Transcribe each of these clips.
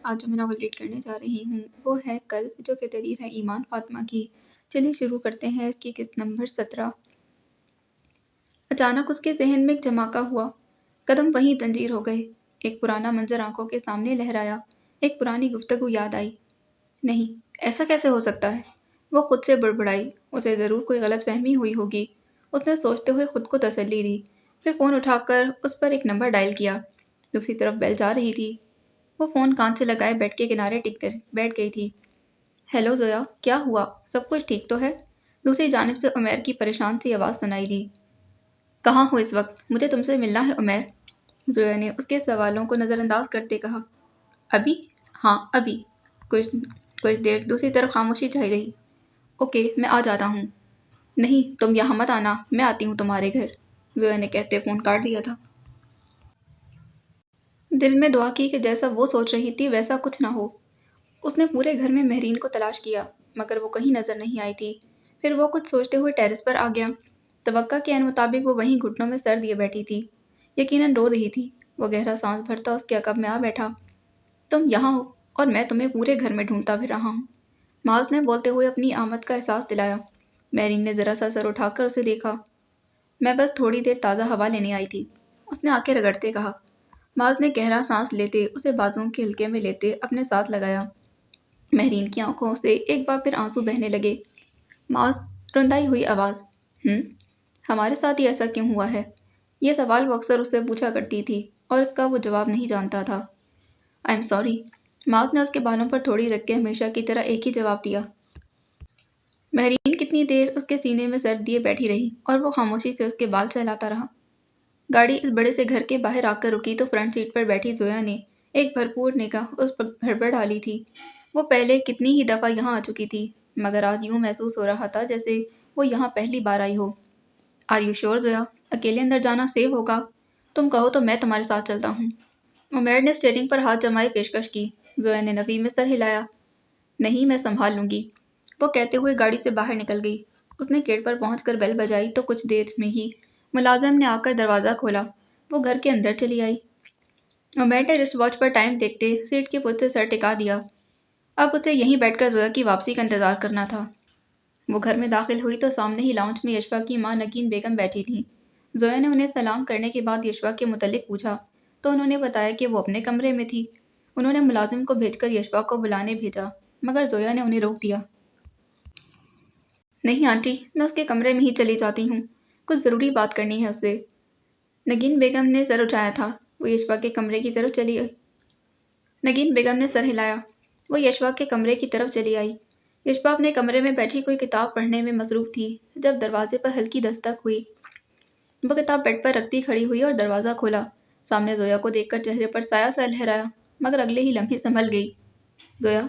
آج جو میں ناول ریڈ کرنے جا رہی ہوں وہ ہے قلب، جو کہ تحریر ہے ایمان فاطمہ کی۔ چلیے شروع کرتے ہیں اس کی قسط نمبر 17۔ اچانک اس کے ذہن میں ایک جھماکہ ہوا، قدم وہیں زنجیر ہو گئے۔ ایک پرانا منظر آنکھوں کے سامنے لہرایا، ایک پرانی گفتگو یاد آئی۔ نہیں، ایسا کیسے ہو سکتا ہے؟ وہ خود سے بڑبڑائی، اسے ضرور کوئی غلط فہمی ہوئی ہوگی۔ اس نے سوچتے ہوئے خود کو تسلی دی، پھر فون اٹھا کر اس پر ایک نمبر ڈائل کیا۔ دوسری طرف بیل جا رہی تھی۔ وہ فون کان سے لگائے بیڈ کے کنارے ٹک کر بیٹھ گئی تھی۔ ہیلو زویا، کیا ہوا؟ سب کچھ ٹھیک تو ہے؟ دوسری جانب سے عمیر کی پریشان سی آواز سنائی دی۔ کہاں ہو اس وقت؟ مجھے تم سے ملنا ہے عمیر، زویا نے اس کے سوالوں کو نظر انداز کرتے کہا۔ ابھی؟ ہاں ابھی۔ کچھ دیر دوسری طرف خاموشی چھائی رہی۔ اوکے، میں آ جاتا ہوں۔ نہیں، تم یہاں مت آنا، میں آتی ہوں تمہارے گھر، زویا نے کہتے فون کاٹ دیا تھا۔ دل میں دعا کی کہ جیسا وہ سوچ رہی تھی ویسا کچھ نہ ہو۔ اس نے پورے گھر میں مہرین کو تلاش کیا مگر وہ کہیں نظر نہیں آئی تھی۔ پھر وہ کچھ سوچتے ہوئے ٹیرس پر آ گیا۔ توقع کے عین مطابق وہ وہیں گھٹنوں میں سر دیے بیٹھی تھی، یقیناً رو رہی تھی۔ وہ گہرا سانس بھرتا اس کے عقب میں آ بیٹھا۔ تم یہاں ہو اور میں تمہیں پورے گھر میں ڈھونڈتا پھر رہا ہوں، معاذ نے بولتے ہوئے اپنی آمد کا احساس دلایا۔ مہرین نے ذرا سا سر اٹھا کر اسے دیکھا۔ میں بس تھوڑی دیر تازہ ہوا لینے آئی تھی، اس نے آنکھیں رگڑتے کہا۔ معاذ نے گہرا سانس لیتے اسے بازوؤں کے حلقے میں لیتے اپنے ساتھ لگایا۔ مہرین کی آنکھوں سے ایک بار پھر آنسو بہنے لگے۔ معاذ، رندائی ہوئی آواز، ہمارے ساتھ ہی ایسا کیوں ہوا ہے؟ یہ سوال وہ اکثر اس سے پوچھا کرتی تھی اور اس کا وہ جواب نہیں جانتا تھا۔ آئی ایم سوری، معاذ نے اس کے بالوں پر تھوڑی رکھ کے ہمیشہ کی طرح ایک ہی جواب دیا۔ مہرین کتنی دیر اس کے سینے میں سر دیے بیٹھی رہی اور وہ خاموشی سے اس کے بال سہلاتا رہا۔ گاڑی اس بڑے سے گھر کے باہر آ کر رکی تو فرنٹ سیٹ پر بیٹھی زویا نے ایک بھرپور نگاہ اس پر ڈالی تھی۔ وہ پہلے کتنی ہی دفعہ یہاں آ چکی تھی مگر آج یوں محسوس ہو رہا تھا جیسے وہ یہاں پہلی بار آئی ہو۔ Are you sure Zoya? اکیلے اندر جانا سیف ہوگا؟ تم کہو تو میں تمہارے ساتھ چلتا ہوں۔ عمیر نے اسٹیئرنگ پر ہاتھ جمائے پیشکش کی۔ زویا نے نفی میں سر ہلایا۔ نہیں، میں سنبھال لوں گی، وہ کہتے ہوئے گاڑی سے باہر نکل گئی۔ اس نے گیٹ پر پہنچ کر بیل بجائی تو کچھ دیر میں ہی ملازم نے آ کر دروازہ کھولا۔ وہ گھر کے اندر چلی آئی۔ عمیر نے رسٹ واچ پر ٹائم دیکھتے سیٹ کی پشت سے سر ٹکا دیا۔ اب اسے یہیں بیٹھ کر زویا کی واپسی کا انتظار کرنا تھا۔ وہ گھر میں داخل ہوئی تو سامنے ہی لاؤنج میں یشفا کی ماں نگین بیگم بیٹھی تھیں۔ زویا نے انہیں سلام کرنے کے بعد یشفا کے متعلق پوچھا تو انہوں نے بتایا کہ وہ اپنے کمرے میں تھی۔ انہوں نے ملازم کو بھیج کر یشفا کو بلانے بھیجا مگر زویا نے انہیں روک دیا۔ نہیں آنٹی، میں اس کے کمرے میں ہی چلی جاتی ہوں، کچھ ضروری بات کرنی ہے اس سے۔ نگین بیگم نے سر اٹھایا تھا، وہ یشفا کے کمرے کی طرف چلی آئی۔ نگین بیگم نے سر ہلایا، وہ یشفا کے کمرے کی طرف چلی آئی۔ یشفا اپنے کمرے میں بیٹھی کوئی کتاب پڑھنے میں مصروف تھی جب دروازے پر ہلکی دستک ہوئی۔ وہ کتاب بیڈ پر رکھتی کھڑی ہوئی اور دروازہ کھولا۔ سامنے زویا کو دیکھ کر چہرے پر سایہ سا لہرایا مگر اگلے ہی لمحے سنبھل گئی۔ زویا،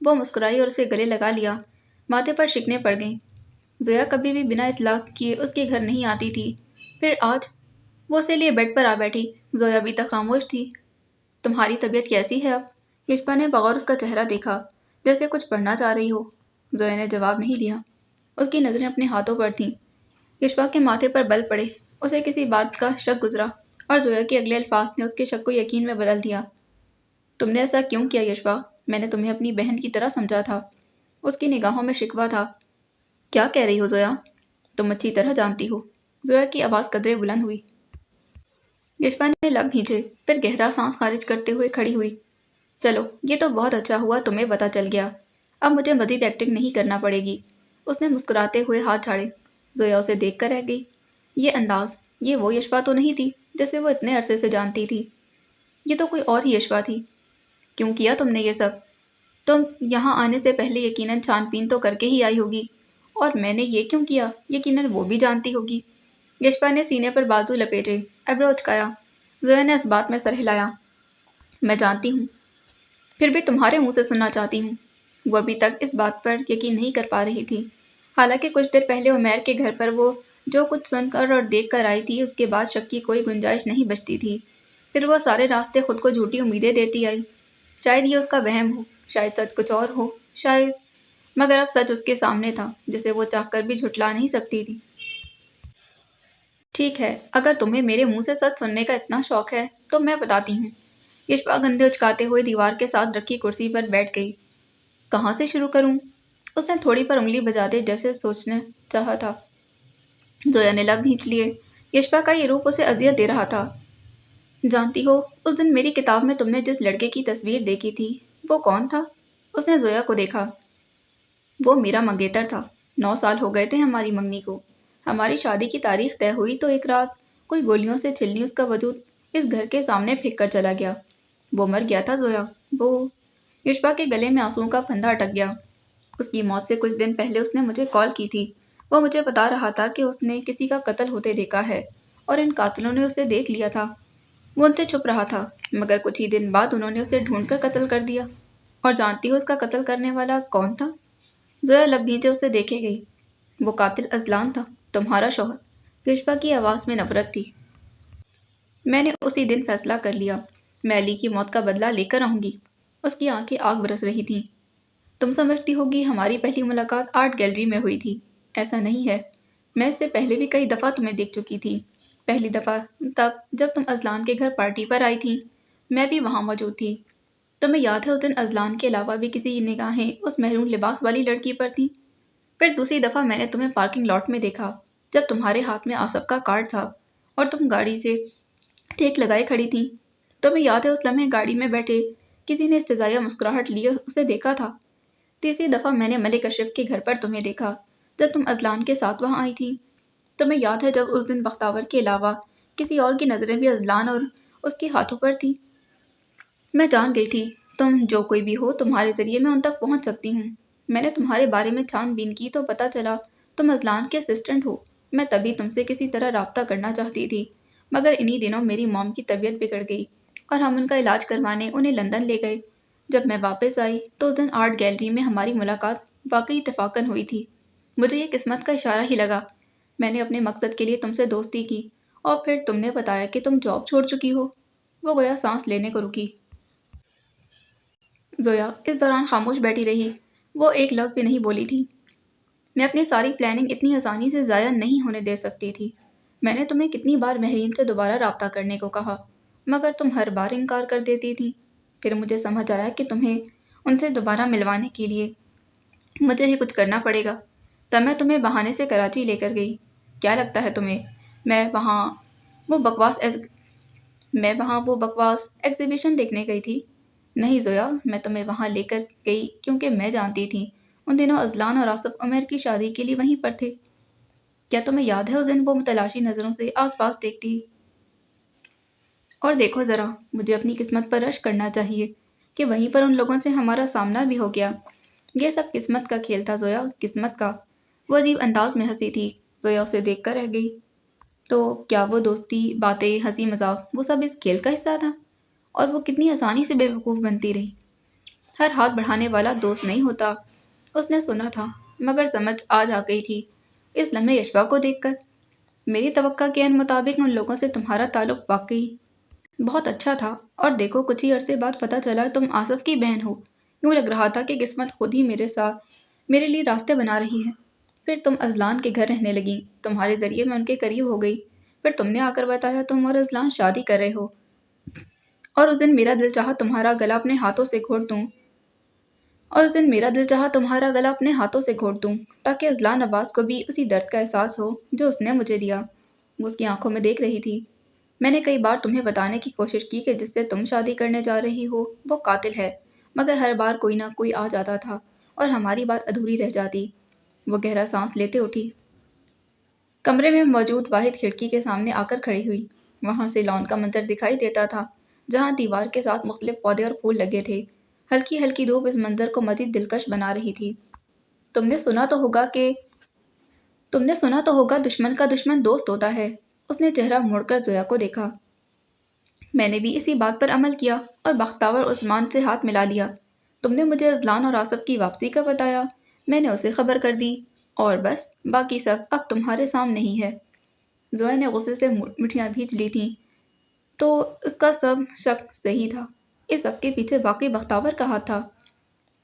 وہ مسکرائی اور اسے گلے لگا لیا۔ ماتھے پر شکنیں پڑ گئیں۔ زویا کبھی بھی بنا اطلاع کیے اس کے گھر نہیں آتی تھی، پھر آج وہ اسے لیے بیڈ پر آ بیٹھی۔ زویا ابھی تک خاموش تھی۔ تمہاری طبیعت کیسی ہے اب؟ یشفا نے بغور اس کا چہرہ دیکھا جیسے کچھ پڑھنا چاہ رہی ہو۔ زویا نے جواب نہیں دیا۔ اس کی نظریں اپنے ہاتھوں پر تھیں۔ یشفا کے ماتھے پر بل پڑے، اسے کسی بات کا شک گزرا اور زویا کے اگلے الفاظ نے اس کے شک کو یقین میں بدل دیا۔ تم نے ایسا کیوں کیا یشفا؟ میں نے تمہیں اپنی بہن کی طرح سمجھا تھا۔ اس کی نگاہوں میں شکوہ تھا۔ کیا کہہ رہی ہو زویا؟ تم اچھی طرح جانتی ہو۔ زویا کی آواز قدرے بلند ہوئی۔ یشفا نے لب بھینچے، پھر گہرا سانس خارج کرتے ہوئے کھڑی ہوئی۔ چلو، یہ تو بہت اچھا ہوا تمہیں پتہ چل گیا، اب مجھے مزید ایکٹنگ نہیں کرنا پڑے گی۔ اس نے مسکراتے ہوئے ہاتھ جھاڑے۔ زویا اسے دیکھ کر رہ گئی۔ یہ انداز، یہ وہ یشفا تو نہیں تھی جسے وہ اتنے عرصے سے جانتی تھی۔ یہ تو کوئی اور ہی یشفا تھی۔ کیوں کیا تم نے یہ سب؟ تم یہاں آنے سے پہلے یقیناً چھان بین تو کر کے ہی آئی ہوگی، اور میں نے یہ کیوں کیا یقیناً وہ بھی جانتی ہوگی۔ یشفا نے سینے پر بازو لپیٹے، ایبرو اچکایا۔ زویا نے اس بات میں سر ہلایا۔ میں جانتی ہوں، پھر بھی تمہارے منہ سے سننا چاہتی ہوں۔ وہ ابھی تک اس بات پر یقین نہیں کر پا رہی تھی، حالانکہ کچھ دیر پہلے عمیر کے گھر پر وہ جو کچھ سن کر اور دیکھ کر آئی تھی اس کے بعد شک کی کوئی گنجائش نہیں بچتی تھی۔ پھر وہ سارے راستے خود کو جھوٹی امیدیں دیتی آئی۔ شاید یہ اس کا وہم ہو، شاید سچ کچھ اور ہو، شاید، مگر اب سچ اس کے سامنے تھا جسے وہ چاہ کر بھی جھٹلا نہیں سکتی تھی۔ ٹھیک ہے، اگر تمہیں میرے منہ سے سچ سننے کا اتنا شوق ہے تو میں بتاتی ہوں۔ یشبا گندے اچکاتے ہوئے دیوار کے ساتھ رکھی کرسی پر بیٹھ گئی۔ کہاں سے شروع کروں؟ اس نے تھوڑی پر انگلی بجاتے جیسے سوچنا چاہا تھا۔ زویا نے لب بھینچ لیے۔ یشبا کا یہ روپ اسے اذیت دے رہا تھا۔ جانتی ہو، اس دن میری کتاب میں تم نے جس لڑکے کی تصویر دیکھی تھی وہ کون تھا؟ اس نے زویا کو دیکھا۔ وہ میرا منگیتر تھا۔ 9 سال ہو گئے تھے ہماری منگنی کو۔ ہماری شادی کی تاریخ طے ہوئی تو ایک رات کوئی گولیوں سے چھلنی اس کا وجود اس گھر کے سامنے پھینک کر چلا گیا۔ وہ مر گیا تھا زویا، وہ۔ یشبا کے گلے میں آنسوؤں کا پھندا اٹک گیا۔ اس کی موت سے کچھ دن پہلے اس نے مجھے کال کی تھی۔ وہ مجھے بتا رہا تھا کہ اس نے کسی کا قتل ہوتے دیکھا ہے اور ان قاتلوں نے اسے دیکھ لیا تھا۔ وہ ان سے چھپ رہا تھا، مگر کچھ ہی دن بعد انہوں نے اسے ڈھونڈ کر قتل کر دیا۔ اور جانتی ہو اس کا قتل کرنے والا کون تھا؟ زویا لب بھینچے اسے دیکھے گئی۔ وہ قاتل اذلان تھا، تمہارا شوہر۔ یشبا کی آواز میں نفرت تھی۔ میں نے اسی دن فیصلہ کر لیا، میں علی کی موت کا بدلہ لے کر آؤں گی۔ اس کی آنکھیں آگ برس رہی تھیں۔ تم سمجھتی ہوگی ہماری پہلی ملاقات آرٹ گیلری میں ہوئی تھی۔ ایسا نہیں ہے، میں اس سے پہلے بھی کئی دفعہ تمہیں دیکھ چکی تھی۔ پہلی دفعہ تب جب تم اذلان کے گھر پارٹی پر آئی تھی، میں بھی وہاں موجود تھی۔ تمہیں یاد ہے اس دن اذلان کے علاوہ بھی کسی نگاہیں اس محرون لباس والی لڑکی پر تھیں؟ پھر دوسری دفعہ میں نے تمہیں پارکنگ لاٹ میں دیکھا جب تمہارے ہاتھ میں آصف کا کارڈ تھا اور تم گاڑی سے ٹیک لگائے کھڑی تھیں۔ تمہیں یاد ہے اس لمحے گاڑی میں بیٹھے کسی نے استزائیہ مسکراہٹ لیے اسے دیکھا تھا۔ تیسری دفعہ میں نے ملک اشرف کے گھر پر تمہیں دیکھا جب تم اذلان کے ساتھ وہاں آئی تھی۔ تمہیں یاد ہے جب اس دن بختاور کے علاوہ کسی اور کی نظریں بھی اذلان اور اس کے ہاتھوں پر تھیں؟ میں جان گئی تھی تم جو کوئی بھی ہو تمہارے ذریعے میں ان تک پہنچ سکتی ہوں۔ میں نے تمہارے بارے میں چھان بین کی تو پتہ چلا تم اذلان کے اسسٹنٹ ہو۔ میں تبھی تم سے کسی طرح رابطہ کرنا چاہتی تھی، مگر انہی دنوں میری موم کی طبیعت بگڑ گئی اور ہم ان کا علاج کروانے انہیں لندن لے گئے۔ جب میں واپس آئی تو اس دن آرٹ گیلری میں ہماری ملاقات واقعی اتفاقاً ہوئی تھی۔ مجھے یہ قسمت کا اشارہ ہی لگا۔ میں نے اپنے مقصد کے لیے تم سے دوستی کی اور پھر تم نے بتایا کہ تم جاب چھوڑ چکی ہو۔ وہ گویا سانس لینے کو رکی۔ زویا اس دوران خاموش بیٹھی رہی۔ وہ ایک لفظ بھی نہیں بولی تھی۔ میں اپنی ساری پلاننگ اتنی آسانی سے ضائع نہیں ہونے دے سکتی تھی۔ میں نے تمہیں کتنی بار مہرین سے دوبارہ رابطہ کرنے کو کہا، مگر تم ہر بار انکار کر دیتی تھی۔ پھر مجھے سمجھ آیا کہ تمہیں ان سے دوبارہ ملوانے کے لیے مجھے ہی کچھ کرنا پڑے گا۔ تب میں تمہیں بہانے سے کراچی لے کر گئی۔ کیا لگتا ہے تمہیں میں وہاں وہ بکواس ایگزیبیشن دیکھنے گئی تھی؟ نہیں زویا، میں تمہیں وہاں لے کر گئی کیونکہ میں جانتی تھی ان دنوں اذلان اور آصف عمر کی شادی کے لیے وہیں پر تھے۔ کیا تمہیں یاد ہے اس دن وہ متلاشی نظروں سے آس پاس دیکھتی؟ اور دیکھو ذرا، مجھے اپنی قسمت پر رشک کرنا چاہیے کہ وہیں پر ان لوگوں سے ہمارا سامنا بھی ہو گیا۔ یہ سب قسمت کا کھیل تھا زویا، قسمت کا۔ وہ عجیب انداز میں ہنسی تھی۔ زویا اسے دیکھ کر رہ گئی۔ تو کیا وہ دوستی، باتیں، ہنسی مذاق وہ سب اس کھیل کا حصہ تھا؟ اور وہ کتنی آسانی سے بے وقوف بنتی رہی۔ ہر ہاتھ بڑھانے والا دوست نہیں ہوتا۔ اس نے سنا تھا، مگر سمجھ آج آ گئی تھی اس لمحے یشبا کو دیکھ کر۔ میری توقع کے عین مطابق ان لوگوں سے تمہارا تعلق واقعی بہت اچھا تھا، اور دیکھو کچھ ہی عرصے بعد پتہ چلا تم آصف کی بہن ہو۔ یوں لگ رہا تھا کہ قسمت خود ہی میرے لیے راستے بنا رہی ہے۔ پھر تم اذلان کے گھر رہنے لگیں، تمہارے ذریعے میں ان کے قریب ہو گئی۔ پھر تم نے آ کر بتایا تم اور اذلان شادی کر رہے ہو، اور اس دن میرا دل چاہا تمہارا گلا اپنے ہاتھوں سے گھونٹ دوں تاکہ اذلان عباس کو بھی اسی درد کا احساس ہو جو اس نے مجھے دیا۔ وہ اس کی آنکھوں میں دیکھ رہی تھی۔ میں نے کئی بار تمہیں بتانے کی کوشش کی کہ جس سے تم شادی کرنے جا رہی ہو وہ قاتل ہے، مگر ہر بار کوئی نہ کوئی آ جاتا تھا اور ہماری بات ادھوری رہ جاتی۔ وہ گہرا سانس لیتے اٹھی۔ کمرے میں موجود واحد کھڑکی کے سامنے آ کر کھڑی ہوئی۔ وہاں سے لان کا منظر دکھائی دیتا تھا جہاں دیوار کے ساتھ مختلف پودے اور پھول لگے تھے۔ ہلکی ہلکی دھوپ اس منظر کو مزید دلکش بنا رہی تھی۔ تم نے سنا تو ہوگا دشمن کا دشمن دوست ہوتا ہے۔ اس نے چہرہ موڑ کر زویا کو دیکھا۔ میں نے بھی اسی بات پر عمل کیا اور بختاور عثمان سے ہاتھ ملا لیا۔ تم نے مجھے اذلان اور آصف کی واپسی کا بتایا، میں نے اسے خبر کر دی، اور بس باقی سب اب تمہارے سامنے ہی ہے۔ زویا نے غصے سے مٹھیاں بھینچ لی تھیں۔ تو اس کا سب شک صحیح تھا۔ اس سب کے پیچھے واقعی بختاور کا ہاتھ تھا۔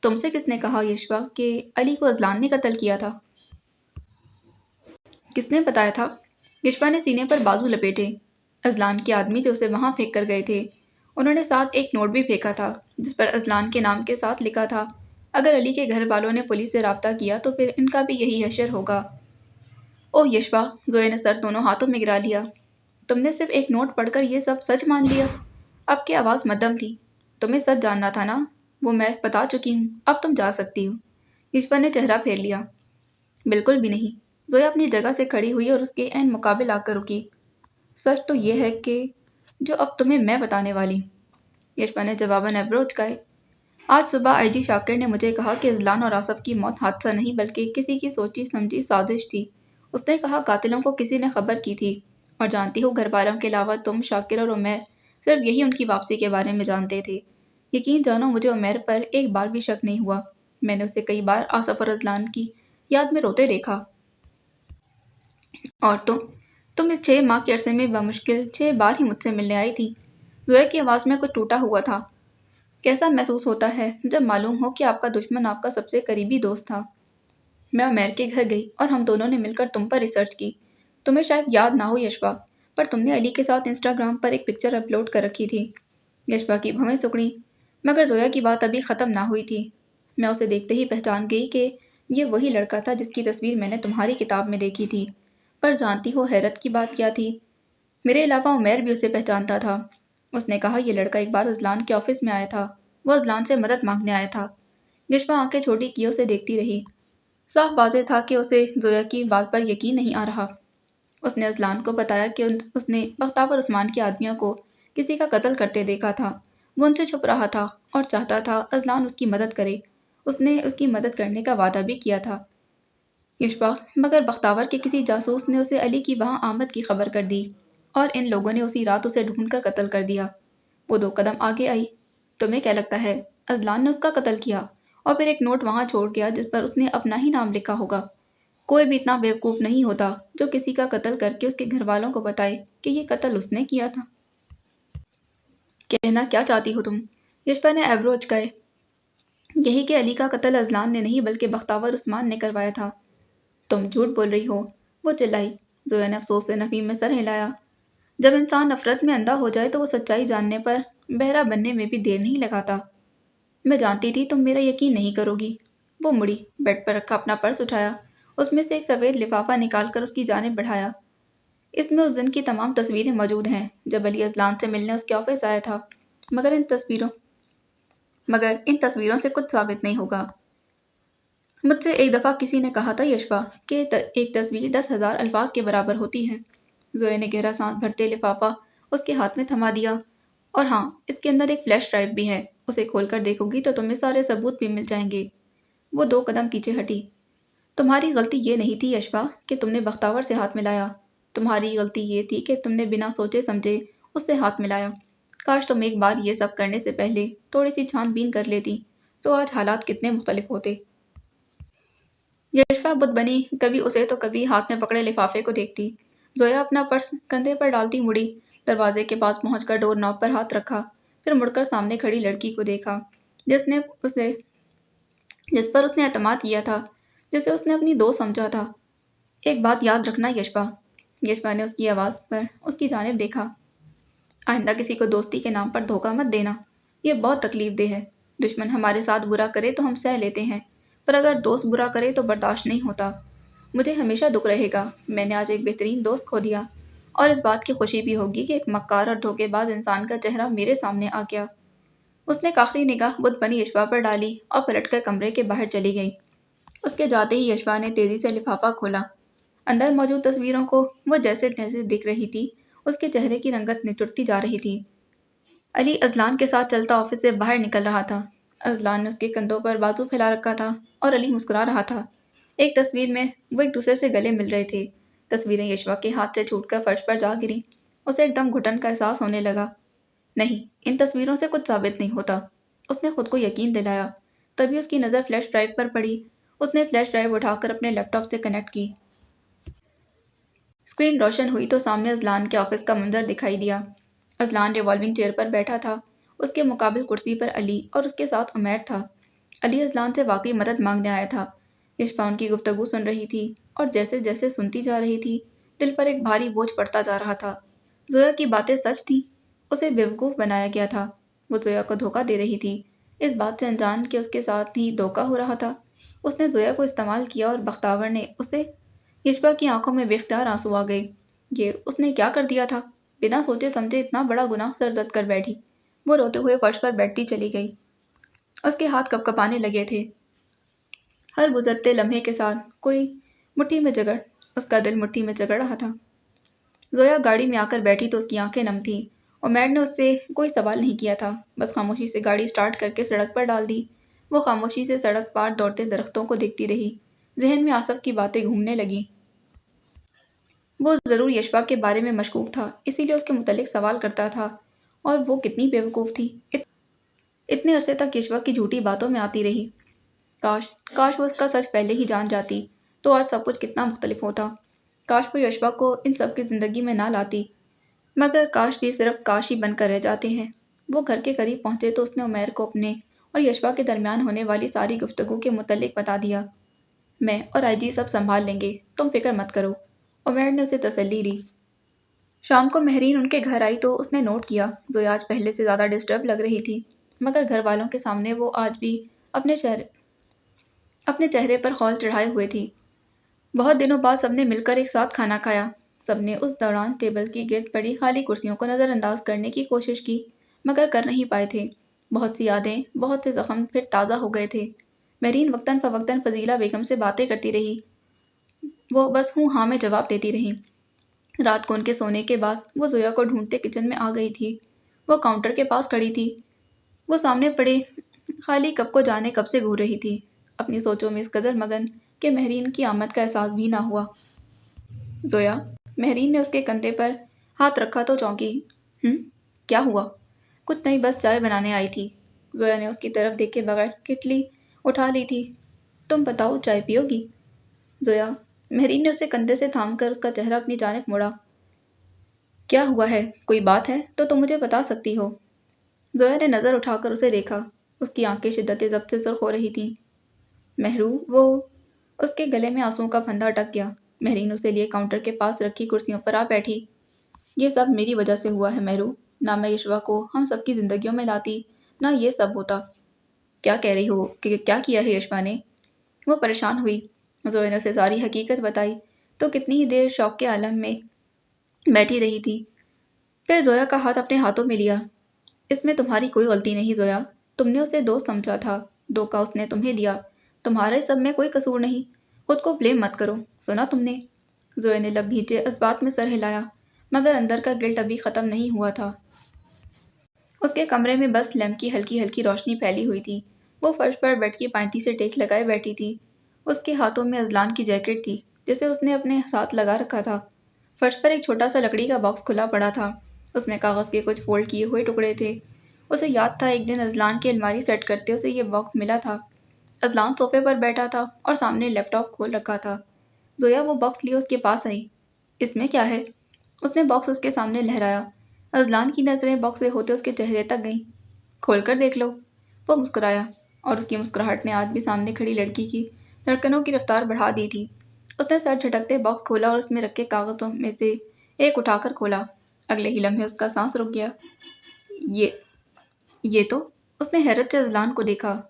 تم سے کس نے کہا یشبا کہ علی کو اذلان نے قتل کیا تھا؟ کس نے بتایا تھا؟ یشبا نے سینے پر بازو لپیٹے۔ اذلان کے آدمی جو اسے وہاں پھینک کر گئے تھے۔ انہوں نے ساتھ ایک نوٹ بھی پھینکا تھا جس پر اذلان کے نام کے ساتھ لکھا تھا، اگر علی کے گھر والوں نے پولیس سے رابطہ کیا تو پھر ان کا بھی یہی حشر ہوگا۔ اوہ یشوا، زویا نے سر دونوں ہاتھوں میں گرا لیا۔ تم نے صرف ایک نوٹ پڑھ کر یہ سب سچ مان لیا؟ اب کی آواز مدھم تھی۔ تمہیں سچ جاننا تھا نا؟ وہ میں بتا چکی ہوں، اب تم جا سکتی ہو۔ یشوا نے چہرہ پھیر لیا۔ بالکل بھی نہیں۔ زویا اپنی جگہ سے کھڑی ہوئی اور اس کے عین مقابل آ کر رکی۔ سچ تو یہ ہے کہ جو اب تمہیں میں بتانے والی ہوں۔ یشوا نے جواباً ایبرو اچکائے۔ آج صبح آئی جی شاکر نے مجھے کہا کہ اذلان اور آصف کی موت حادثہ نہیں بلکہ کسی کی سوچی سمجھی سازش تھی۔ اس نے کہا قاتلوں کو کسی نے خبر کی تھی، اور جانتی ہو گھر والوں کے علاوہ تم، شاکر اور عمیر صرف یہی ان کی واپسی کے بارے میں جانتے تھے۔ یقین جانو مجھے عمیر پر ایک بار بھی شک نہیں ہوا۔ میں نے اسے کئی بار آصف اور اذلان کی یاد میں روتے دیکھا۔ اور تم اس 6 ماہ کے عرصے میں بمشکل 6 بار ہی مجھ سے ملنے آئی تھی۔ زویا کی آواز میں کچھ ٹوٹا ہوا تھا۔ کیسا محسوس ہوتا ہے جب معلوم ہو کہ آپ کا دشمن آپ کا سب سے قریبی دوست تھا؟ میں عمیر کے گھر گئی اور ہم دونوں نے مل کر تم پر ریسرچ کی۔ تمہیں شاید یاد نہ ہو یشوا، پر تم نے علی کے ساتھ انسٹاگرام پر ایک پکچر اپلوڈ کر رکھی تھی۔ یشوا کی بھویں سکڑی، مگر زویا کی بات ابھی ختم نہ ہوئی تھی۔ میں اسے دیکھتے ہی پہچان گئی کہ یہ وہی لڑکا تھا جس کی تصویر میں نے تمہاری کتاب میں دیکھی تھی۔ پر جانتی ہو حیرت کی بات کیا تھی؟ میرے علاوہ عمیر بھی اسے پہچانتا تھا۔ اس نے کہا یہ لڑکا ایک بار اذلان کے آفس میں آیا تھا، وہ اذلان سے مدد مانگنے آیا تھا۔ یشوا آنکھیں چھوٹی کیے اسے دیکھتی رہی۔ صاف واضح تھا کہ اسے زویا کی بات پر یقین نہیں آ رہا۔ اس نے اذلان کو بتایا کہ اس نے بختیار عثمان کے آدمیوں کو کسی کا قتل کرتے دیکھا تھا۔ وہ ان سے چھپ رہا تھا اور چاہتا تھا اذلان اس کی مدد کرے۔ اس نے اس کی مدد کرنے کا وعدہ بھی کیا تھا۔ یشوا، مگر بختیار کے کسی جاسوس نے اسے علی کی وہاں آمد کی خبر کر دی اور ان لوگوں نے اسی رات اسے ڈھونڈ کر قتل کر دیا۔ وہ 2 قدم آگے آئی۔ تمہیں کیا لگتا ہے اذلان نے اس کا قتل کیا اور پھر ایک نوٹ وہاں چھوڑ گیا جس پر اس نے اپنا ہی نام لکھا ہوگا؟ کوئی بھی اتنا بیوقوف نہیں ہوتا جو کسی کا قتل کر کے اس کے گھر والوں کو بتائے کہ یہ قتل اس نے کیا تھا۔ کہنا کیا چاہتی ہو تم؟ یشوا نے ایبرو اچکائے۔ یہی کہ علی کا قتل اذلان نے نہیں بلکہ بختیار عثمان نے کروایا تھا۔ تم جھوٹ بول رہی ہو، وہ چلائی۔ زویا نے افسوس سے نفی میں سر ہلایا۔ جب انسان نفرت میں اندھا ہو جائے تو وہ سچائی جاننے پر بہرا بننے میں بھی دیر نہیں لگاتا۔ میں جانتی تھی تم میرا یقین نہیں کرو گی۔ وہ مڑی، بیڈ پر رکھا اپنا پرس اٹھایا، اس میں سے ایک سفید لفافہ نکال کر اس کی جانب بڑھایا۔ اس میں اس دن کی تمام تصویریں موجود ہیں جب علی اذلان سے ملنے اس کے آفس آیا تھا، مگر ان تصویروں سے کچھ ثابت نہیں ہوگا۔ مجھ سے ایک دفعہ کسی نے کہا تھا یشوا کہ ایک تصویر 10,000 الفاظ کے برابر ہوتی ہے۔ زویا نے گہرا سانس بھرتے لفافہ اس کے ہاتھ میں تھما دیا۔ اور ہاں، اس کے اندر ایک فلیش ڈرائیو بھی ہے، اسے کھول کر دیکھو گی تو تمہیں سارے ثبوت بھی مل جائیں گے۔ وہ 2 قدم پیچھے ہٹی۔ تمہاری غلطی یہ نہیں تھی یشوا کہ تم نے بختیار سے ہاتھ ملایا، تمہاری غلطی یہ تھی کہ تم نے بنا سوچے سمجھے اس سے ہاتھ ملایا۔ کاش تم ایک بار یہ سب کرنے سے پہلے تھوڑی سی چھان بین کر لیتی تو آج حالات کتنے مختلف ہوتے۔ یشوا بت بنی کبھی اسے تو کبھی ہاتھ میں پکڑے لفافے کو دیکھتی۔ زویا اپنا پرس کندھے پر ڈالتی مڑی، دروازے کے پاس پہنچ کر ڈور نوب پر ہاتھ رکھا، پھر مڑ کر سامنے کھڑی لڑکی کو دیکھا جس پر اس نے اعتماد کیا تھا، جسے اس نے اپنی دوست سمجھا تھا۔ ایک بات یاد رکھنا یشوا۔ یشوا نے اس کی آواز پر اس کی جانب دیکھا۔ آئندہ کسی کو دوستی کے نام پر دھوکہ مت دینا، یہ بہت تکلیف دہ ہے۔ دشمن ہمارے ساتھ برا کرے تو ہم سہ لیتے ہیں، پر اگر دوست برا کرے تو برداشت نہیں ہوتا۔ مجھے ہمیشہ دکھ رہے گا، میں نے آج ایک بہترین دوست کھو دیا، اور اس بات کی خوشی بھی ہوگی کہ ایک مکار اور دھوکے باز انسان کا چہرہ میرے سامنے آ گیا۔ اس نے ایک آخری نگاہ بت بنی یشوا پر ڈالی اور پلٹ کر کمرے کے باہر چلی گئی۔ اس کے جاتے ہی یشوا نے تیزی سے لفافہ کھولا۔ اندر موجود تصویروں کو وہ جیسے تیسے دکھ رہی تھی، اس کے چہرے کی رنگت نچڑتی جا رہی تھی۔ علی اذلان کے ساتھ چلتا آفس سے باہر نکل رہا تھا۔ اذلان نے اس کے کندھوں پر بازو پھیلا رکھا تھا اور علی مسکرا رہا تھا۔ ایک تصویر میں وہ ایک دوسرے سے گلے مل رہے تھے۔ تصویریں یشوا کے ہاتھ سے چھوٹ کر فرش پر جا گریں۔ اسے ایک دم گھٹن کا احساس ہونے لگا۔ نہیں، ان تصویروں سے کچھ ثابت نہیں ہوتا، اس نے خود کو یقین دلایا۔ تبھی اس کی نظر فلیش ڈرائیو پر پڑی۔ اس نے فلیش ڈرائیو اٹھا کر اپنے لیپ ٹاپ سے کنیکٹ کی۔ اسکرین روشن ہوئی تو سامنے اذلان کے آفس کا منظر دکھائی دیا۔ اذلان ریوالونگ چیئر پر بیٹھا تھا، اس کے مقابل کرسی پر علی اور اس کے ساتھ عمیر تھا۔ علی اذلان سے واقعی مدد مانگنے آیا تھا۔ یشوا ان کی گفتگو سن رہی تھی اور جیسے جیسے سنتی جا رہی تھی دل پر ایک بھاری بوجھ پڑتا جا رہا تھا۔ زویا کی باتیں سچ تھیں، اسے بیوقوف بنایا گیا تھا۔ وہ زویا کو دھوکہ دے رہی تھی، اس بات سے انجان کہ اس کے ساتھ ہی دھوکہ ہو رہا تھا۔ اس نے زویا کو استعمال کیا اور بختاور نے اسے یشبا کی آنکھوں میں بے اختیار آنسو آ گئے۔ یہ اس نے کیا کر دیا تھا؟ بنا سوچے سمجھے اتنا بڑا گناہ سرزد کر بیٹھی۔ وہ روتے ہوئے فرش پر بیٹھتی چلی گئی۔ اس کے ہاتھ کپ کپانے لگے تھے۔ ہر گزرتے لمحے کے ساتھ اس کا دل مٹھی میں جگڑ رہا تھا۔ زویا گاڑی میں آ کر بیٹھی تو اس کی آنکھیں نم تھیں۔ عمیر نے اس سے کوئی سوال نہیں کیا تھا، بس خاموشی سے گاڑی سٹارٹ کر کے سڑک پر ڈال دی۔ وہ خاموشی سے سڑک پار دوڑتے درختوں کو دیکھتی رہی۔ ذہن میں آصف کی باتیں گھومنے لگیں۔ وہ ضرور یشبا کے بارے میں مشکوک تھا، اسی لیے اس کے متعلق سوال کرتا تھا، اور وہ کتنی بیوقوف تھی، اتنے عرصے تک یشبا کی جھوٹی باتوں میں آتی رہی۔ کاش وہ اس کا سچ پہلے ہی جان جاتی تو آج سب کچھ کتنا مختلف ہوتا۔ کاش وہ یشبا کو ان سب کی زندگی میں نہ لاتی، مگر کاش بھی صرف کاش ہی بن کر رہ جاتے ہیں۔ وہ گھر کے قریب پہنچے تو اس نے عمیر کو اپنے اور یشبا کے درمیان ہونے والی ساری گفتگو کے متعلق بتا دیا۔ میں اور آئی جی سب سنبھال لیں گے، تم فکر مت کرو، عمیر نے اسے تسلی دی۔ شام کو مہرین ان کے گھر آئی تو اس نے نوٹ کیا زویا آج پہلے سے زیادہ ڈسٹرب لگ رہی تھی، مگر گھر والوں کے سامنے وہ آج بھی اپنے چہرے پر خول چڑھائے ہوئے تھی۔ بہت دنوں بعد سب نے مل کر ایک ساتھ کھانا کھایا۔ سب نے اس دوران ٹیبل کی گرد پڑی خالی کرسیوں کو نظر انداز کرنے کی کوشش کی، مگر کر نہیں پائے تھے۔ بہت سی یادیں، بہت سے زخم پھر تازہ ہو گئے تھے۔ مہرین وقتاً فوقتاً فضیلہ بیگم سے باتیں کرتی رہی، وہ بس ہوں ہاں میں جواب دیتی رہی۔ رات کو ان کے سونے کے بعد وہ زویا کو ڈھونڈتے کچن میں آ گئی تھی۔ وہ کاؤنٹر کے پاس کھڑی تھی، وہ سامنے پڑے خالی کپ کو جانے کب سے گھور رہی تھی، اپنی سوچوں میں اس قدر مگن کہ مہرین کی آمد کا احساس بھی نہ ہوا۔ زویا، مہرین نے اس کے کندھے پر ہاتھ رکھا تو چونکی۔ کیا ہوا؟ کچھ نہیں، بس چائے بنانے آئی تھی۔ زویا نے اس کی طرف دیکھے بغیر کٹلی اٹھا لی تھی۔ تم بتاؤ، چائے پیو گی؟ زویا، مہرین نے اسے کندھے سے تھام کر اس کا چہرہ اپنی جانب موڑا۔ کیا ہوا ہے؟ کوئی بات ہے تو تم مجھے بتا سکتی ہو۔ زویا نے نظر اٹھا کر اسے دیکھا، اس کی آنکھیں شدت ضبط سے سرخ ہو رہی تھیں۔ مہرو، وہ اس کے گلے میں آنسوؤں کا پھندا اٹک گیا۔ مہرین اسے لیے کاؤنٹر کے پاس رکھی کرسیوں پر آ بیٹھی۔ یہ سب میری وجہ سے ہوا ہے مہرو، نہ میں یشوا کو ہم سب کی زندگیوں میں لاتی نہ یہ سب ہوتا۔ کیا کہہ رہی ہو کہ کیا کیا ہے یشوا نے؟ وہ پریشان ہوئی۔ زویا نے اسے ساری حقیقت بتائی تو کتنی ہی دیر شوق کے عالم میں بیٹھی رہی تھی۔ پھر زویا کا ہاتھ اپنے ہاتھوں میں لیا۔ اس میں تمہاری کوئی غلطی نہیں زویا، تم نے اسے دوست سمجھا تھا، دھوکہ اس نے تمہیں دیا، تمہارا اس سب میں کوئی قصور نہیں، خود کو بلیم مت کرو، سنا تم نے؟ زویا نے لب بھیجے اس بات میں سر ہلایا، مگر اندر کا گلٹ ابھی ختم نہیں ہوا تھا۔ اس کے کمرے میں بس لیمپ کی ہلکی ہلکی روشنی پھیلی ہوئی تھی۔ وہ فرش پر بیڈ کی پائنتی سے ٹیک لگائے بیٹھی تھی۔ اس کے ہاتھوں میں ازلان کی جیکٹ تھی جسے اس نے اپنے ساتھ لگا رکھا تھا۔ فرش پر ایک چھوٹا سا لکڑی کا باکس کھلا پڑا تھا، اس میں کاغذ کے کچھ فولڈ کیے ہوئے ٹکڑے تھے۔ اسے یاد تھا ایک دن ازلان کی الماری سیٹ کرتے اسے یہ باکس ملا تھا۔ ازلان صوفے پر بیٹھا تھا اور سامنے لیپ ٹاپ کھول رکھا تھا۔ زویا وہ باکس لیے اس کے پاس آئی۔ اس میں کیا ہے؟ اس نے باکس اس کے سامنے لہرایا۔ ازلان کی نظریں باکس سے ہوتے اس کے چہرے تک گئیں۔ کھول کر دیکھ لو۔ وہ مسکرایا، اور اس کی مسکراہٹ نے آج بھی سامنے کھڑی لڑکی کی دھڑکنوں کی رفتار بڑھا دی تھی۔ اس نے سر جھٹکتے باکس کھولا اور اس میں رکھے کاغذوں میں سے ایک اٹھا کر کھولا۔ اگلے ہی لمحے اس کا سانس رک گیا۔ یہ تو، اس نے حیرت سے ازلان کو دیکھا۔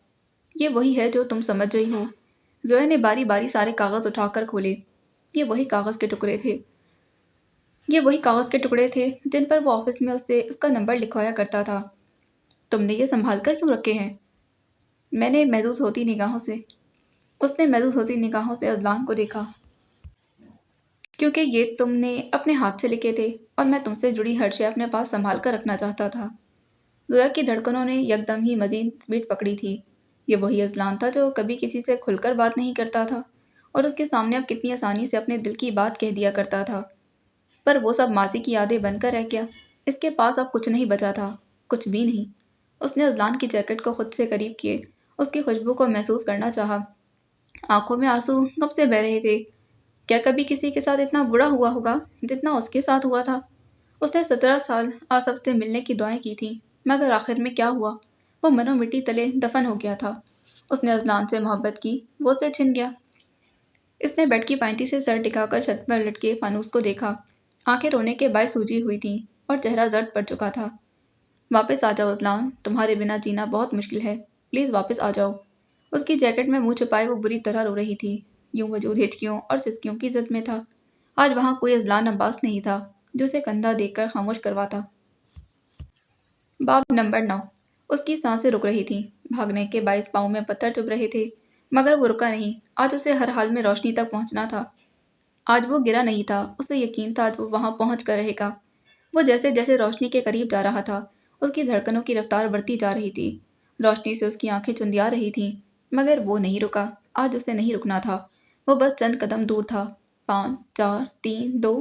یہ وہی ہے جو تم سمجھ رہی ہو؟ زویا نے باری باری سارے کاغذ اٹھا کر کھولے۔ یہ وہی کاغذ کے ٹکڑے تھے جن پر وہ آفس میں اس کا نمبر لکھوایا کرتا تھا۔ تم نے یہ سنبھال کر کیوں رکھے ہیں؟ میں نے محظوظ ہوتی نگاہوں سے ازلان کو دیکھا۔ کیونکہ یہ تم نے اپنے ہاتھ سے لکھے تھے اور میں تم سے جڑی ہر شے اپنے پاس سنبھال کر رکھنا چاہتا تھا۔ زویا کی دھڑکنوں نے یکدم ہی مزید اسپیڈ پکڑی تھی۔ یہ وہی ازلان تھا جو کبھی کسی سے کھل کر بات نہیں کرتا تھا اور اس کے سامنے اب کتنی آسانی سے اپنے دل کی بات کہہ دیا کرتا تھا۔ پر وہ سب ماضی کی یادیں بن کر رہ گیا۔ اس کے پاس اب کچھ نہیں بچا تھا، کچھ بھی نہیں۔ اس نے ازلان کی جیکٹ کو خود سے قریب کیے، اس کی خوشبو کو محسوس کرنا چاہا۔ آنکھوں میں آنسو کب سے بہہ رہے تھے۔ کیا کبھی کسی کے ساتھ اتنا برا ہوا ہوگا جتنا اس کے ساتھ ہوا تھا؟ اس نے 17 سال آصف سے ملنے کی دعائیں کی تھیں، مگر آخر میں کیا ہوا؟ وہ منو مٹی تلے دفن ہو گیا تھا۔ اس نے ازلان سے محبت کی، وہ اسے چھن گیا۔ اس نے بیڈ کی پائنٹی سے سر ٹکا کر چھت پر لٹکے فانوس کو دیکھا۔ آنکھیں رونے کے باعث سوجی ہوئی تھیں اور چہرہ زرد پڑ چکا تھا۔ واپس آ جاؤ اذلان، تمہارے بنا جینا بہت مشکل ہے، پلیز واپس آ جاؤ۔ اس کی جیکٹ میں منہ چھپائے وہ بری طرح رو رہی تھی، یوں وجود ہچکیوں اور سسکیوں کی زد میں تھا۔ آج وہاں کوئی اذلان عباس نہیں تھا جو اسے کندھا دیکھ کر خاموش کرواتا۔ باب نمبر 9۔ اس کی سانسیں رک رہی تھیں، بھاگنے کے باعث پاؤں میں پتھر چبھ رہے تھے، مگر وہ رکا نہیں۔ آج اسے ہر حال میں روشنی تک پہنچنا تھا۔ آج وہ گرا نہیں تھا، اسے یقین تھا آج وہ وہاں پہنچ کر رہے گا۔ وہ جیسے جیسے روشنی کے قریب جا رہا تھا، اس کی دھڑکنوں کی رفتار بڑھتی جا رہی تھی۔ روشنی سے اس کی آنکھیں چندیا رہی تھیں، مگر وہ نہیں رکا۔ آج اسے نہیں رکنا تھا۔ وہ بس چند قدم دور تھا۔ 5 4 3 2۔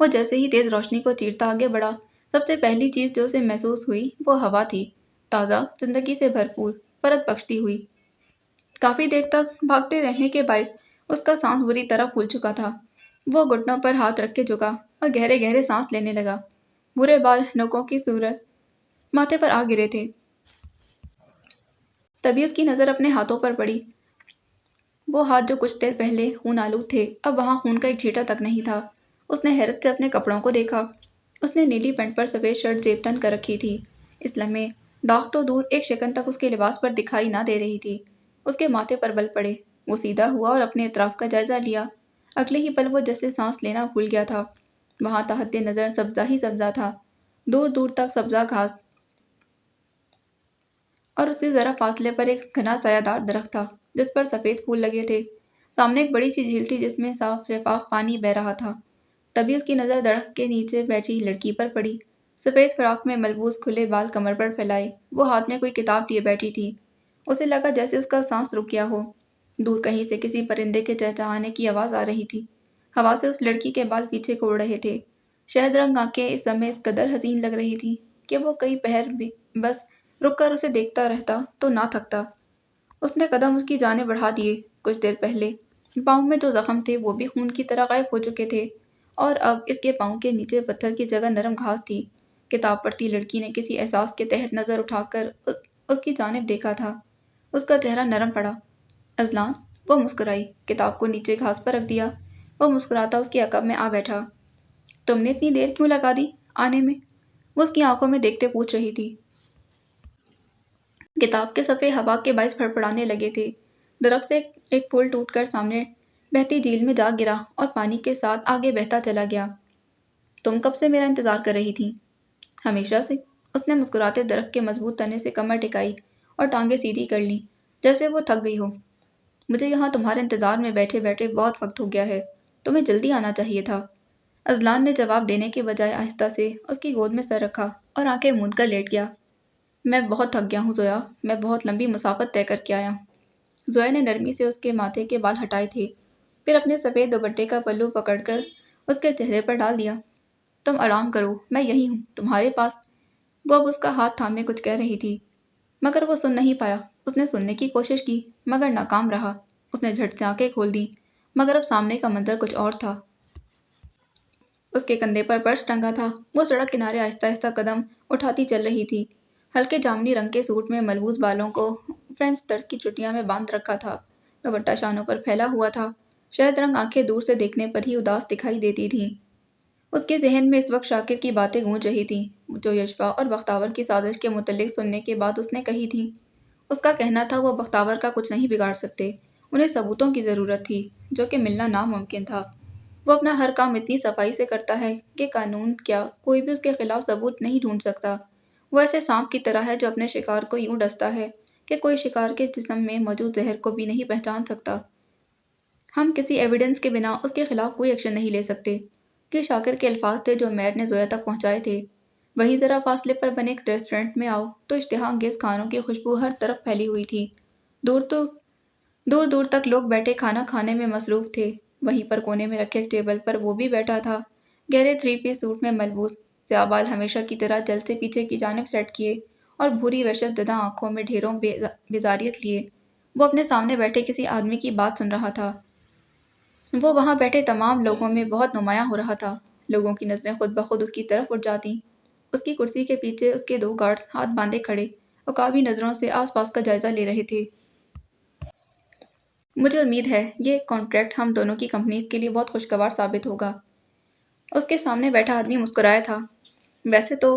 وہ جیسے ہی تیز روشنی کو چیرتا آگے بڑھا، سب سے پہلی چیز جو اسے محسوس ہوئی وہ ہوا تھی، تازہ، زندگی سے بھرپور، فرت بخشتی ہوئی۔ کافی دیر تک بھاگتے رہنے کے باعث اس کا سانس بری طرح پھول چکا تھا۔ وہ گھٹنوں پر ہاتھ رکھ کے جھکا اور گہرے گہرے سانس لینے لگا۔ برے بال نوکوں کی صورت ماتھے پر آ گرے تھے۔ تبھی اس کی نظر اپنے ہاتھوں پر پڑی۔ وہ ہاتھ جو کچھ دیر پہلے خون آلود تھے، اب وہاں خون کا ایک چھینٹا تک نہیں تھا۔ اس نے حیرت سے اپنے کپڑوں کو دیکھا۔ اس نے نیلی پینٹ پر سفید شرٹ زیب تن کر رکھی تھی۔ اس لمحے داغ تو دور، ایک شکن تک اس کے لباس پر دکھائی نہ دے رہی تھی۔ اس کے ماتھے پر بل پڑے۔ وہ سیدھا ہوا اور اپنے اطراف کا جائزہ لیا۔ اگلے ہی پل وہ جیسے سانس لینا بھول گیا تھا۔ وہاں تحت نظر سبزہ ہی سبزہ تھا، دور دور تک سبزہ گھاس، اور اس سے ذرا فاصلے پر ایک گھنا سایہ دار درخت تھا جس پر سفید پھول لگے تھے۔ سامنے ایک بڑی سی جھیل تھی جس میں صاف شفاف پانی بہہ رہا تھا۔ تبھی اس کی نظر درخت کے نیچے بیٹھی لڑکی پر پڑی، سفید فراق میں ملبوس، کھلے بال کمر پر پھیلائے، وہ ہاتھ میں کوئی کتاب لیے بیٹھی تھی۔ اسے لگا جیسے اس کا سانس رک گیا ہو۔ دور کہیں سے کسی پرندے کے چہچہانے کی آواز آ رہی تھی۔ ہوا سے اس لڑکی کے بال پیچھے کو اڑ رہے تھے۔ شہد رنگ آنکھیں اس سمے اس قدر حسین لگ رہی تھی کہ وہ کئی پہر بھی بس رک کر اسے دیکھتا رہتا تو نہ تھکتا۔ اس نے قدم اس کی جانب بڑھا دیے۔ کچھ دیر پہلے پاؤں میں جو زخم تھے وہ بھی خون کی طرح غائب ہو چکے تھے، اور اب اس کے پاؤں کے نیچے پتھر کی جگہ نرم گھاس تھی۔ کتاب پڑھتی لڑکی نے کسی احساس کے تحت نظر اٹھا کر اس کی جانب دیکھا تھا۔ اس کا چہرہ نرم پڑا۔ اذلان، وہ مسکرائی، کتاب کو نیچے گھاس پر رکھ دیا۔ وہ مسکراتا اس کے عقب میں آ بیٹھا۔ تم نے اتنی دیر کیوں لگا دی آنے میں؟ وہ اس کی آنکھوں میں دیکھتے پوچھ رہی تھی۔ کتاب کے صفحے ہوا کے باعث پھڑپڑانے لگے تھے۔ درخت سے ایک پھول ٹوٹ کر سامنے بہتی جھیل میں جا گرا اور پانی کے ساتھ آگے بہتا چلا گیا۔ تم کب سے میرا انتظار کر رہی تھی؟ ہمیشہ سے۔ اس نے مسکراتے درخت کے مضبوط تنے سے کمر ٹکائی اور ٹانگیں سیدھی کر لیں جیسے وہ تھک گئی ہو۔ مجھے یہاں تمہارے انتظار میں بیٹھے بیٹھے بہت وقت ہو گیا ہے، تمہیں جلدی آنا چاہیے تھا۔ اذلان نے جواب دینے کے بجائے آہستہ سے اس کی گود میں سر رکھا اور آنکھیں موند کر لیٹ گیا۔ میں بہت تھک گیا ہوں زویا، میں بہت لمبی مسافت طے کر کے آیا ہوں۔ زویا نے نرمی سے اس کے ماتھے کے بال ہٹائے تھے، پھر اپنے سفید دوپٹے کا پلو پکڑ کر اس کے چہرے پر ڈال دیا۔ تم آرام کرو، میں یہی ہوں تمہارے پاس۔ وہ اب اس کا ہاتھ تھامے کچھ کہہ رہی تھی، مگر وہ سن نہیں پایا۔ اس نے سننے کی کوشش کی مگر ناکام رہا۔ اس نے جھٹ سے آنکھیں کھول دیں، مگر اب سامنے کا منظر کچھ اور تھا۔ اس کے کندھے پر پرس ٹنگا تھا۔ وہ سڑک کنارے آہستہ آہستہ قدم اٹھاتی چل رہی تھی۔ ہلکے جامنی رنگ کے سوٹ میں ملبوس بالوں کو فرینچ طرز کی چٹیاں میں باندھ رکھا تھا۔ دوپٹہ شانوں پر پھیلا ہوا تھا۔ شہد رنگ آنکھیں دور سے دیکھنے پر ہی اداس دکھائی دیتی تھیں۔ اس کے ذہن میں اس وقت شاکر کی باتیں گونج رہی تھیں جو یشپا اور بختاور کی سازش کے متعلق سننے کے بعد اس نے کہی تھیں۔ اس کا کہنا تھا وہ بختاور کا کچھ نہیں بگاڑ سکتے، انہیں ثبوتوں کی ضرورت تھی جو کہ ملنا ناممکن تھا۔ وہ اپنا ہر کام اتنی صفائی سے کرتا ہے کہ قانون کیا کوئی بھی اس کے خلاف ثبوت نہیں ڈھونڈ سکتا۔ وہ ایسے سانپ کی طرح ہے جو اپنے شکار کو یوں ڈستا ہے کہ کوئی شکار کے جسم میں موجود زہر کو بھی نہیں پہچان سکتا۔ ہم کسی ایویڈنس کے بنا اس کے خلاف کوئی ایکشن نہیں لے سکتے۔ یہ شاکر کے الفاظ تھے جو میر نے زویا تک پہنچائے تھے۔ وہیں ذرا فاصلے پر بنے ایک ریسٹورینٹ میں آؤ تو اشتہا انگیز کھانوں کی خوشبو ہر طرف پھیلی ہوئی تھی۔ دور دور تک لوگ بیٹھے کھانا کھانے میں مصروف تھے۔ وہیں پر کونے میں رکھے ایک ٹیبل پر وہ بھی بیٹھا تھا، گہرے 3 پیس سوٹ میں ملبوس، سیاہ بال ہمیشہ کی طرح جل سے پیچھے کی جانب سیٹ کیے اور بھوری وحشت زدہ آنکھوں میں ڈھیروں بیزاریت لیے۔ وہ اپنے سامنے بیٹھے کسی آدمی کی بات سن رہا تھا۔ وہ وہاں بیٹھے تمام لوگوں میں بہت نمایاں ہو رہا تھا۔ لوگوں کی نظریں خود بخود اس کی طرف اٹھ جاتیں۔ اس کی کرسی کے پیچھے اس کے 2 گارڈز ہاتھ باندھے کھڑے عقابی نظروں سے آس پاس کا جائزہ لے رہے تھے۔ مجھے امید ہے یہ کانٹریکٹ ہم دونوں کی کمپنیز کے لیے بہت خوشگوار ثابت ہوگا۔ اس کے سامنے بیٹھا آدمی مسکرایا تھا۔ ویسے تو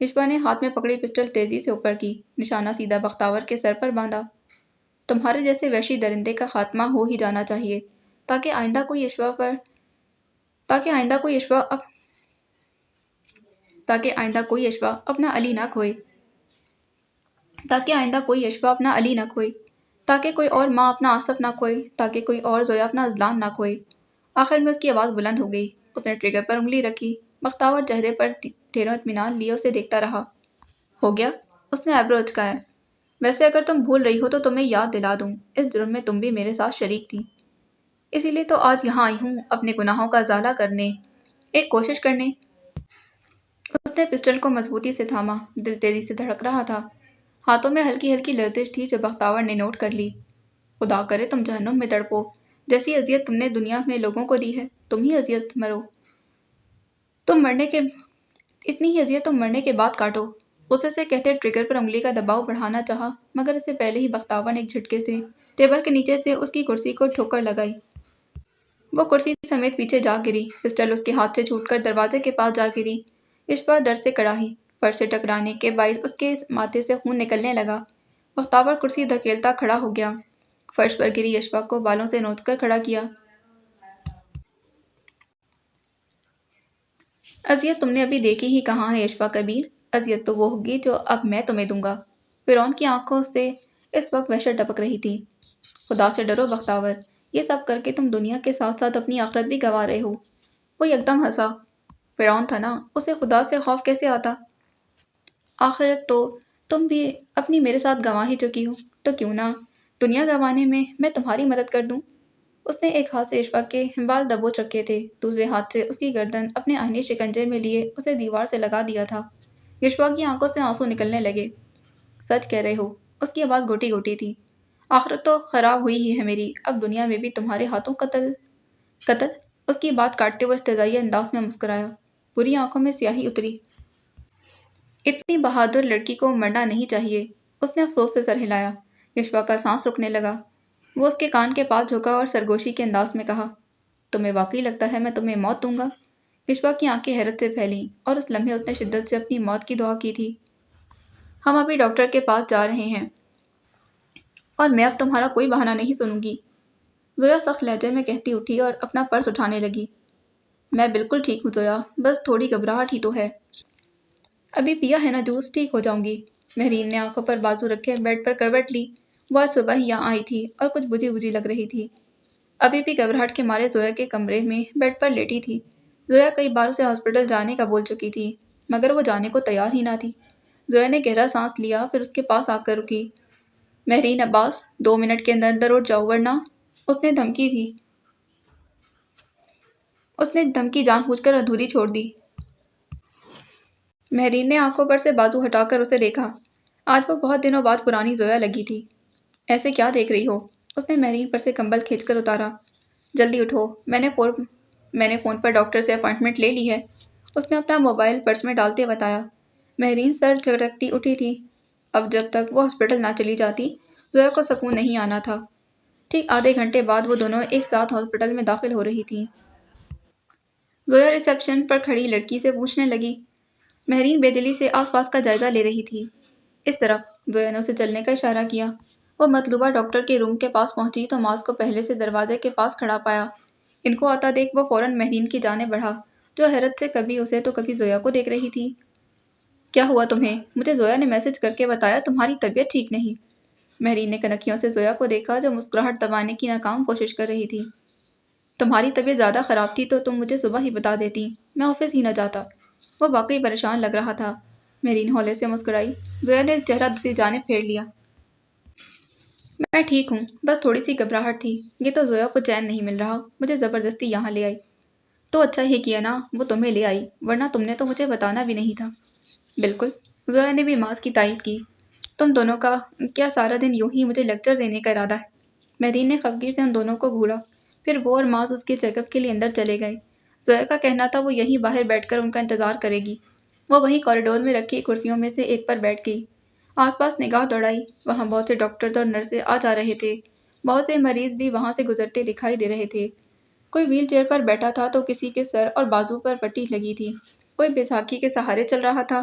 یشبا نے ہاتھ میں پکڑی پسٹل تیزی سے اوپر کی، نشانہ سیدھا بختاور کے سر پر باندھا۔ تمہارے جیسے وحشی درندے کا خاتمہ ہو ہی جانا چاہیے تاکہ آئندہ کوئی یشبا اپنا علی نہ کھوئے، تاکہ کوئی اور ماں اپنا آصف نہ کھوئے، تاکہ کوئی اور زویا اپنا ازلان نہ کھوئے۔ آخر میں اس کی آواز بلند ہو گئی۔ اس نے ٹریگر پر انگلی رکھی۔ بختاور چہرے پر ٹھیرا اطمینان لیے اسے دیکھتا رہا۔ ہو گیا؟ اس نے آئبرو اچکایا۔ ویسے اگر تم بھول رہی ہو تو تمہیں یاد دلا دوں، اس جرم میں تم بھی میرے ساتھ شریک تھی، اسی لیے تو آج یہاں آئی ہوں اپنے گناہوں کا ازالہ کرنے، ایک کوشش کرنے۔ اس نے پسٹل کو مضبوطی سے تھاما، دل تیزی سے دھڑک رہا تھا، ہاتھوں میں ہلکی ہلکی لرزش تھی جو بختاور نے نوٹ کر لی۔ خدا کرے تم جہنم میں تڑپو، جیسی اذیت تم نے دنیا میں لوگوں کو دی ہے، تم ہی اذیت مرو، اتنی ہی اذیت تم مرنے کے بعد کاٹو۔ غصے سے کہتے ٹریگر پر انگلی کا دباؤ بڑھانا چاہا، مگر اس سے پہلے ہی بختاور نے ایک جھٹکے سے ٹیبل کے نیچے سے اس کی کرسی کو ٹھوکر لگائی۔ وہ کرسی سمیت پیچھے جا گری، پسٹل اس کے ہاتھ سے چھوٹ کر دروازے کے پاس جا گری۔ یشبا ڈر سے کڑاہی، فرش سے ٹکرانے کے باعث اس کے ماتھے سے خون نکلنے لگا۔ بختاور کرسی دھکیلتا کھڑا ہو گیا، فرش پر گری یشبا کو بالوں سے نوچ کر کھڑا کیا۔ اذیت تم نے ابھی دیکھی ہی کہاں ہے یشبا کبیر، اذیت تو وہ ہوگی جو اب میں تمہیں دوں گا۔ فرعون کی آنکھوں سے اس وقت وحشت ٹپک رہی تھی۔ خدا سے ڈرو بختاور، یہ سب کر کے تم دنیا کے ساتھ ساتھ اپنی آخرت بھی گنوا رہے ہو۔ وہ یکدم ہنسا۔ فرعون تھا نا، اسے خدا سے خوف کیسے آتا؟ آخرت تو تم بھی اپنی میرے ساتھ گنوا ہی چکی ہو، تو کیوں نہ دنیا گنوانے میں تمہاری مدد کر دوں۔ اس نے ایک ہاتھ سے یشبا کے بال دبوچ رکھے تھے، دوسرے ہاتھ سے اس کی گردن اپنے آہنی شکنجے میں لیے اسے دیوار سے لگا دیا تھا۔ یشبا کی آنکھوں سے آنسو نکلنے لگے۔ سچ کہہ رہے ہو، اس کی آواز گھٹی گھٹی تھی۔ آخرت تو خراب ہوئی ہی ہے میری، اب دنیا میں بھی تمہارے ہاتھوں قتل۔ اس کی بات کاٹتے ہوئے استہزائی انداز میں مسکرایا۔ پوری آنکھوں میں سیاہی اتری۔ اتنی بہادر لڑکی کو مرنا نہیں چاہیے، اس نے افسوس سے سر ہلایا۔ یشبا کا سانس رکنے لگا۔ وہ اس کے کان کے پاس جھکا اور سرگوشی کے انداز میں کہا، تمہیں واقعی لگتا ہے میں تمہیں موت دوں گا؟ یشبا کی آنکھیں حیرت سے پھیلیں اور اس لمحے اس نے شدت سے اپنی موت کی دعا کی تھی۔ ہم ابھی ڈاکٹر کے پاس جا رہے ہیں اور میں اب تمہارا کوئی بہانہ نہیں سنوں گی، زویا سخت لہجے میں کہتی اٹھی اور اپنا پرس اٹھانے لگی۔ میں بالکل ٹھیک ہوں زویا، بس تھوڑی گھبراہٹ ہی تو ہے۔ ابھی پیا ہے نا جوس، ٹھیک ہو جاؤں گی۔ مہرین نے آنکھوں پر بازو رکھے بیڈ پر کروٹ لی۔ وہ آج صبح ہی یہاں آئی تھی اور کچھ بجھی بجھی لگ رہی تھی۔ ابھی بھی گھبراہٹ کے مارے زویا کے کمرے میں بیڈ پر لیٹی تھی۔ زویا کئی بار اسے ہاسپٹل جانے کا بول چکی تھی، مگر وہ جانے کو تیار ہی نہ تھی۔ زویا نے گہرا سانس لیا، پھر اس کے پاس آ کر رکی۔ مہرین عباس، 2 منٹ کے اندر اندر اٹھ جاؤ ورنہ، اس نے دھمکی دی۔ اس نے دھمکی جان بوجھ کر ادھوری چھوڑ دی۔ مہرین نے آنکھوں پر سے بازو ہٹا کر اسے دیکھا۔ آج وہ بہت دنوں بعد پرانی زویا لگی تھی۔ ایسے کیا دیکھ رہی ہو؟ اس نے مہرین پر سے کمبل کھینچ کر اتارا۔ جلدی اٹھو، میں نے فون پر ڈاکٹر سے اپائنٹمنٹ لے لی ہے، اس نے اپنا موبائل پرس میں ڈالتے بتایا۔ مہرین سر جھٹکتی اٹھی تھی۔ اب جب تک وہ ہاسپٹل نہ چلی جاتی، زویا کو سکون نہیں آنا تھا۔ ٹھیک آدھے گھنٹے بعد وہ دونوں ایک ساتھ ہاسپٹل میں داخل ہو رہی تھیں۔ زویا ریسیپشن پر کھڑی لڑکی سے پوچھنے لگی۔ مہرین بے دلی سے آس پاس کا جائزہ لے رہی تھی۔ اس طرف، زویا نے اسے چلنے کا اشارہ کیا۔ وہ مطلوبہ ڈاکٹر کے روم کے پاس پہنچی تو معاذ کو پہلے سے دروازے کے پاس کھڑا پایا۔ ان کو آتا دیکھ وہ فوراً مہرین کی جانب بڑھا، جو حیرت سے کبھی اسے تو کبھی زویا کو دیکھ رہی تھی۔ کیا ہوا تمہیں؟ مجھے زویا نے میسج کر کے بتایا تمہاری طبیعت ٹھیک نہیں۔ مہرین نے کنکھیوں سے زویا کو دیکھا جو مسکراہٹ دبانے کی ناکام کوشش کر رہی تھی۔ تمہاری طبیعت زیادہ خراب تھی تو تم مجھے صبح ہی بتا دیتی، میں آفس ہی نہ جاتا۔ وہ واقعی پریشان لگ رہا تھا۔ مہرین ہولے سے مسکرائی۔ زویا نے چہرہ دوسری جانب پھیر لیا۔ میں ٹھیک ہوں، بس تھوڑی سی گھبراہٹ تھی۔ یہ تو زویا کو چین نہیں مل رہا، مجھے زبردستی یہاں لے آئی۔ تو اچھا ہی کیا نا وہ تمہیں لے آئی، ورنہ تم نے تو مجھے بتانا بھی نہیں تھا۔ بالکل، زویا نے بھی معاذ کی تائید کی۔ تم دونوں کا کیا سارا دن یوں ہی مجھے لیکچر دینے کا ارادہ ہے؟ مہرین نے خفگی سے ان دونوں کو گھورا، پھر وہ اور معاذ اس کے چیک اپ کے لیے اندر چلے گئے۔ زویا کا کہنا تھا وہ یہیں باہر بیٹھ کر ان کا انتظار کرے گی۔ وہ وہیں کوریڈور میں رکھی کرسیوں میں سے ایک پر بیٹھ گئی۔ آس پاس نگاہ دوڑائی، وہاں بہت سے ڈاکٹرز اور نرسیں آ جا رہے تھے، بہت سے مریض بھی وہاں سے گزرتے دکھائی دے رہے تھے۔ کوئی ویل چیئر پر بیٹھا تھا تو کسی کے سر اور بازو پر پٹی لگی تھی، کوئی بیساکھی کے سہارے چل رہا تھا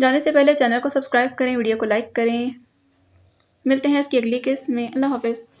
جانے سے پہلے چینل کو سبسکرائب کریں، ویڈیو کو لائک کریں۔ ملتے ہیں اس کی اگلی قسط میں۔ اللہ حافظ۔